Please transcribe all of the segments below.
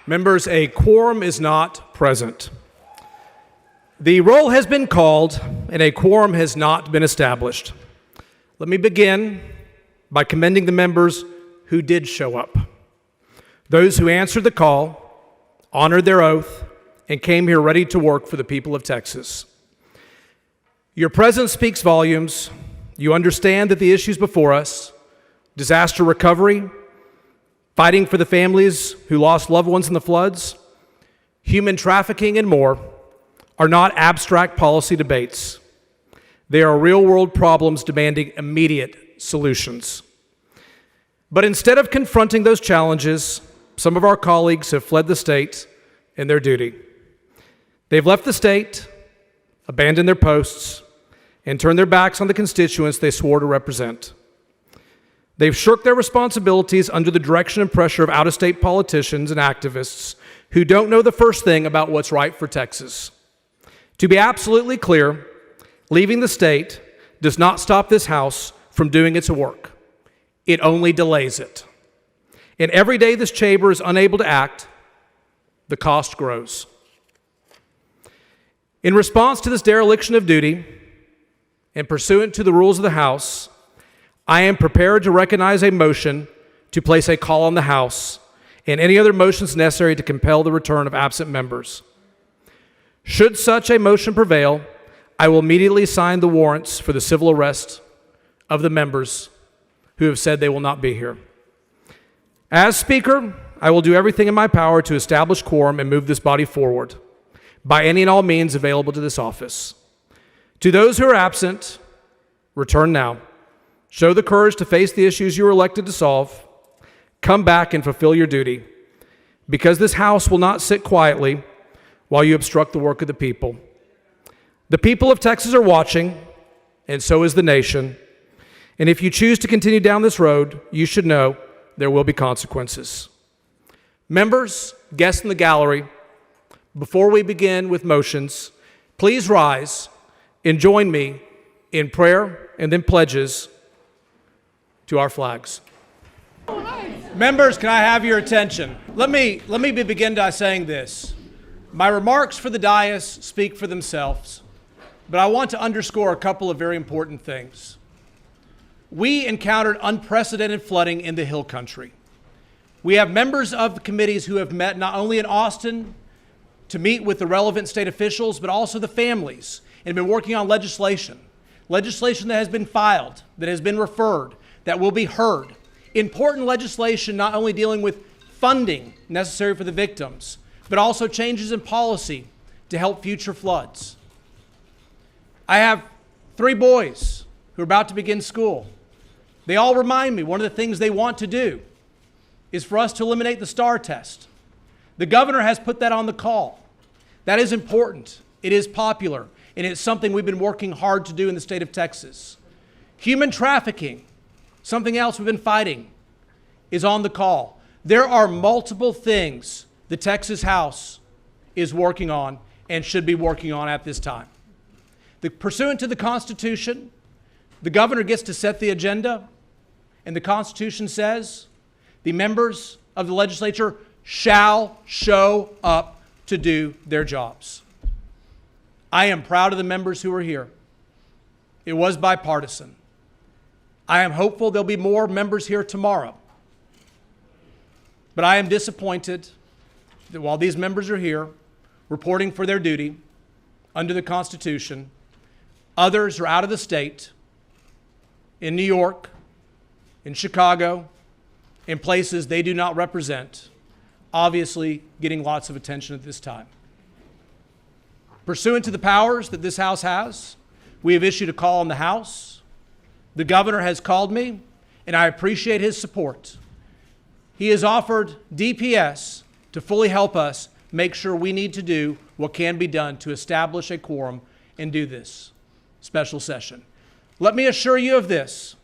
Members, a quorum is not present. The roll has been called and a quorum has not been established. Let me begin by commending the members who did show up. Those who answered the call, honored their oath, and came here ready to work for the people of Texas. Your presence speaks volumes. You understand that the issues before us, disaster recovery, fighting for the families who lost loved ones in the floods, human trafficking, and more, are not abstract policy debates. They are real-world problems demanding immediate solutions. But instead of confronting those challenges, some of our colleagues have fled the state in their duty. They've left the state, abandoned their posts, and turned their backs on the constituents they swore to represent. They've shirked their responsibilities under the direction and pressure of out-of-state politicians and activists who don't know the first thing about what's right for Texas. To be absolutely clear, leaving the state does not stop this House from doing its work. It only delays it. And every day this chamber is unable to act, the cost grows. In response to this dereliction of duty, and pursuant to the rules of the House, I am prepared to recognize a motion to place a call on the House and any other motions necessary to compel the return of absent members. Should such a motion prevail, I will immediately sign the warrants for the civil arrest of the members who have said they will not be here. As Speaker, I will do everything in my power to establish quorum and move this body forward by any and all means available to this office. To those who are absent, return now. Show the courage to face the issues you were elected to solve. Come back and fulfill your duty, because this House will not sit quietly while you obstruct the work of the people. The people of Texas are watching, and so is the nation. And if you choose to continue down this road, you should know there will be consequences. Members, guests in the gallery, before we begin with motions, please rise and join me in prayer and then pledges to our flags. Members, can I have your attention? Let me begin by saying this. My remarks for the dais speak for themselves, but I want to underscore a couple of very important things. We encountered unprecedented flooding in the Hill Country. We have members of the committees who have met not only in Austin to meet with the relevant state officials, but also the families, and been working on legislation that has been filed, that has been referred, that will be heard. Important legislation not only dealing with funding necessary for the victims, but also changes in policy to help future floods. I have 3 boys who are about to begin school. They all remind me one of the things they want to do is for us to eliminate the STAR test. The governor has put that on the call. That is important. It is popular, and it's something we've been working hard to do in the state of Texas. Human trafficking, something else we've been fighting, is on the call. There are multiple things the Texas House is working on and should be working on at this time. Pursuant to the Constitution, the governor gets to set the agenda, and the Constitution says the members of the legislature shall show up to do their jobs. I am proud of the members who are here. It was bipartisan. I am hopeful there'll be more members here tomorrow. But I am disappointed that while these members are here reporting for their duty under the Constitution, others are out of the state, in New York, in Chicago, in places they do not represent, obviously getting lots of attention at this time. Pursuant to the powers that this House has, we have issued a call on the House. The governor has called me, and I appreciate his support. He has offered DPS to fully help us make sure we need to do what can be done to establish a quorum and do this special session. Let me assure you of this.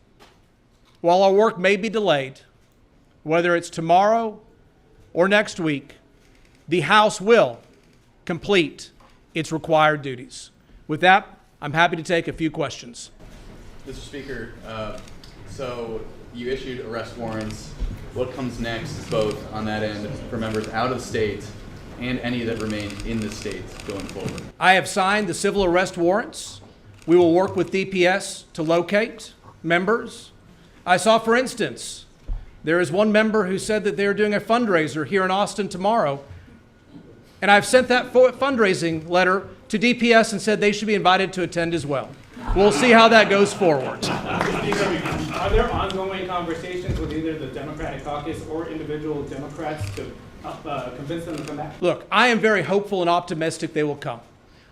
While our work may be delayed, whether it's tomorrow or next week, the House will complete its required duties. With that, I'm happy to take a few questions. Mr. Speaker, so you issued arrest warrants what comes next, both on that end for members out of state and any that remain in the state going forward? I have signed the civil arrest warrants. We will work with DPS to locate members. I saw, for instance, there is one member who said that they're doing a fundraiser here in Austin tomorrow. And I've sent that fundraising letter to DPS and said they should be invited to attend as well. We'll see how that goes forward. Are there ongoing conversations with either the Democratic caucus or individual Democrats to convince them to come back? Look, I am very hopeful and optimistic they will come.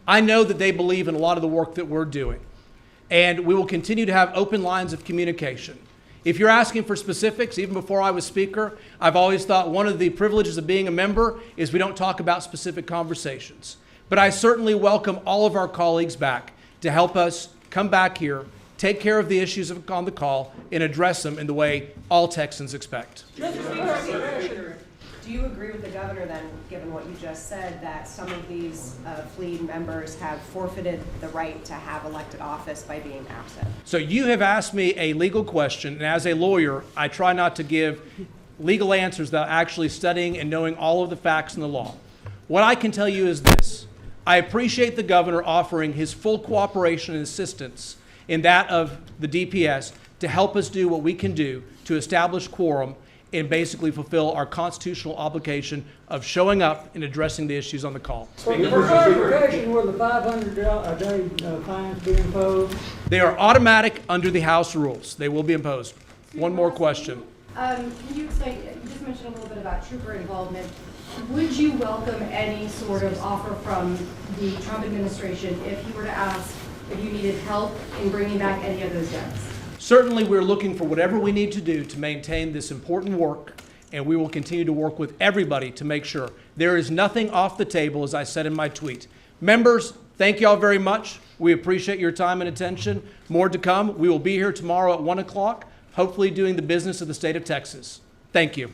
I know that they believe in a lot of the work that we're doing, and we will continue to have open lines of communication. If you're asking for specifics, even before I was Speaker, I've always thought one of the privileges of being a member is we don't talk about specific conversations. But I certainly welcome all of our colleagues back to help us come back here, take care of the issues on the call, and address them in the way all Texans expect. Do you agree with the governor then, given what you just said, that some of these fleeing members have forfeited the right to have elected office by being absent? So you have asked me a legal question, and as a lawyer, I try not to give legal answers without actually studying and knowing all of the facts and the law. What I can tell you is this. I appreciate the governor offering his full cooperation and assistance in that of the DPS to help us do what we can do to establish quorum and basically fulfill our constitutional obligation of showing up and addressing the issues on the call. For clarification, will the $500 a day fines be imposed? They are automatic under the House rules. They will be imposed. One more question. Can you explain, you just mentioned a little bit about trooper involvement. Would you welcome any sort of offer from the Trump administration if you were to ask if you needed help in bringing back any of those guns? Certainly, we're looking for whatever we need to do to maintain this important work, and we will continue to work with everybody to make sure there is nothing off the table, as I said in my tweet. Members, thank you all very much. We appreciate your time and attention. More to come. We will be here tomorrow at 1 o'clock, hopefully doing the business of the state of Texas. Thank you.